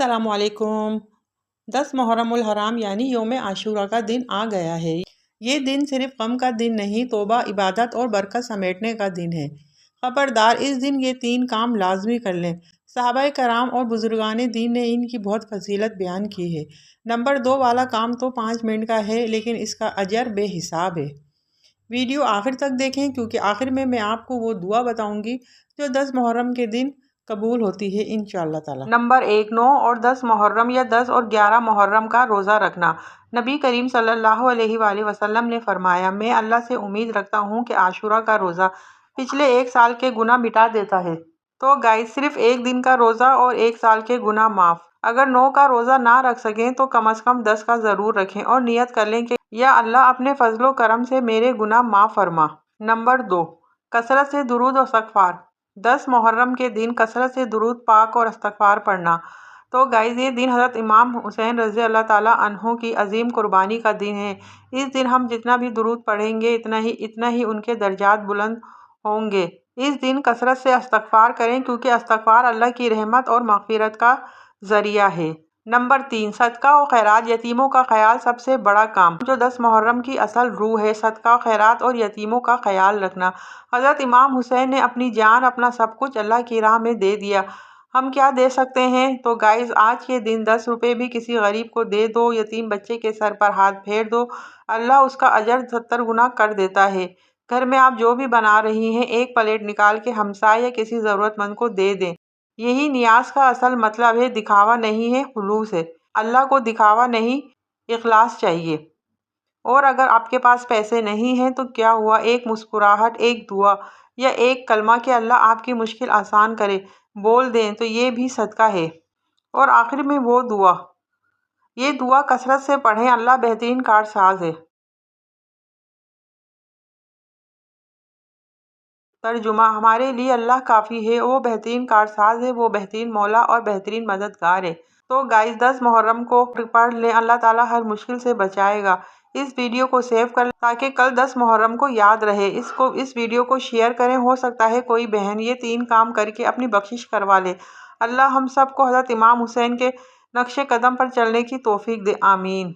अस्सलाम वालेकुम। 10 मुहर्रम उल हराम यानी यौम आशूरा का दिन आ गया है। ये दिन सिर्फ गम का दिन नहीं, तौबा, इबादत और बरकत समेटने का दिन है। खबरदार, इस दिन ये 3 काम लाजमी कर लें। सहाबाए कराम और बुजुर्गान दीन ने इनकी बहुत फजीलत बयान की है। नंबर 2 वाला काम तो 5 मिनट का है, लेकिन इसका अजर बेहिसाब है। वीडियो आखिर तक देखें, क्योंकि आखिर में मैं आपको वो दुआ बताऊंगी जो 10 मुहर्रम के दिन कबूल होती है इंशाअल्लाह ताला। नंबर 1, 9 और 10 मुहर्रम या 10 और 11 मुहर्रम का रोज़ा रखना। नबी करीम सल्लल्लाहु अलैहि वसल्लम ने फरमाया, मैं अल्लाह से उम्मीद रखता हूँ कि आशूरा का रोज़ा पिछले 1 साल के गुनाह मिटा देता है। तो गाइस, सिर्फ 1 दिन का रोज़ा और 1 साल के गुनाह माफ़। अगर 9 का रोज़ा ना रख सकें तो कम से कम 10 का ज़रूर रखें और नियत कर लें कि या अल्लाह अपने फजलो करम से मेरे गुनाह माफ़ फरमा। नंबर 2, कसरत से दुरूद और इस्तग़फ़ार। 10 मुहर्रम के दिन कसरत से दुरूद पाक और इस्तग़फ़ार पढ़ना। तो गाइस, ये दिन हज़रत इमाम हुसैन रज़ी अल्लाह ताला अन्हो की अजीम कुर्बानी का दिन है। इस दिन हम जितना भी दुरूद पढ़ेंगे इतना ही उनके दर्जात बुलंद होंगे। इस दिन कसरत से इस्तग़फ़ार करें, क्योंकि इस्तग़फ़ार अल्लाह की रहमत और मग़फ़िरत का ज़रिया है। नंबर 3, सदका और खैरात, यतीमों का ख्याल सबसे बड़ा काम जो 10 मुहर्रम की असल रूह है। सदका, खैरात और यतीमों का ख्याल रखना। हज़रत इमाम हुसैन ने अपनी जान, अपना सब कुछ अल्लाह की राह में दे दिया। हम क्या दे सकते हैं? तो गाइस, आज के दिन 10 रुपये भी किसी गरीब को दे दो, यतीम बच्चे के सर पर हाथ फेर दो, अल्लाह उसका अजर 70 गुना कर देता है। घर में आप जो भी बना रही हैं, एक प्लेट निकाल के हमसाय या किसी ज़रूरतमंद को दे दें। यही नियाज का असल मतलब है, दिखावा नहीं है, खुलूस है। अल्लाह को दिखावा नहीं, इखलास चाहिए। और अगर आपके पास पैसे नहीं हैं तो क्या हुआ, एक मुस्कुराहट, एक दुआ या एक कलमा कि अल्लाह आपकी मुश्किल आसान करे, बोल दें तो ये भी सदका है। और आखिर में वो दुआ, ये दुआ कसरत से पढ़ें, अल्लाह बेहतरीन कारसाज है। तर्जुमा, हमारे लिए अल्लाह काफ़ी है, वो बेहतरीन कारसाज है, वो बेहतरीन मौला और बेहतरीन मददगार है। तो गाइस, 10 मुहर्रम को पढ़ लें, अल्लाह ताला हर मुश्किल से बचाएगा। इस वीडियो को सेव कर लें ताकि कल 10 मुहर्रम को याद रहे। इस वीडियो को शेयर करें, हो सकता है कोई बहन ये 3 काम करके अपनी बख्शिश करवा ले। अल्लाह हम सब को हज़रत इमाम हुसैन के नक्शे कदम पर चलने की तौफीक दे। आमीन।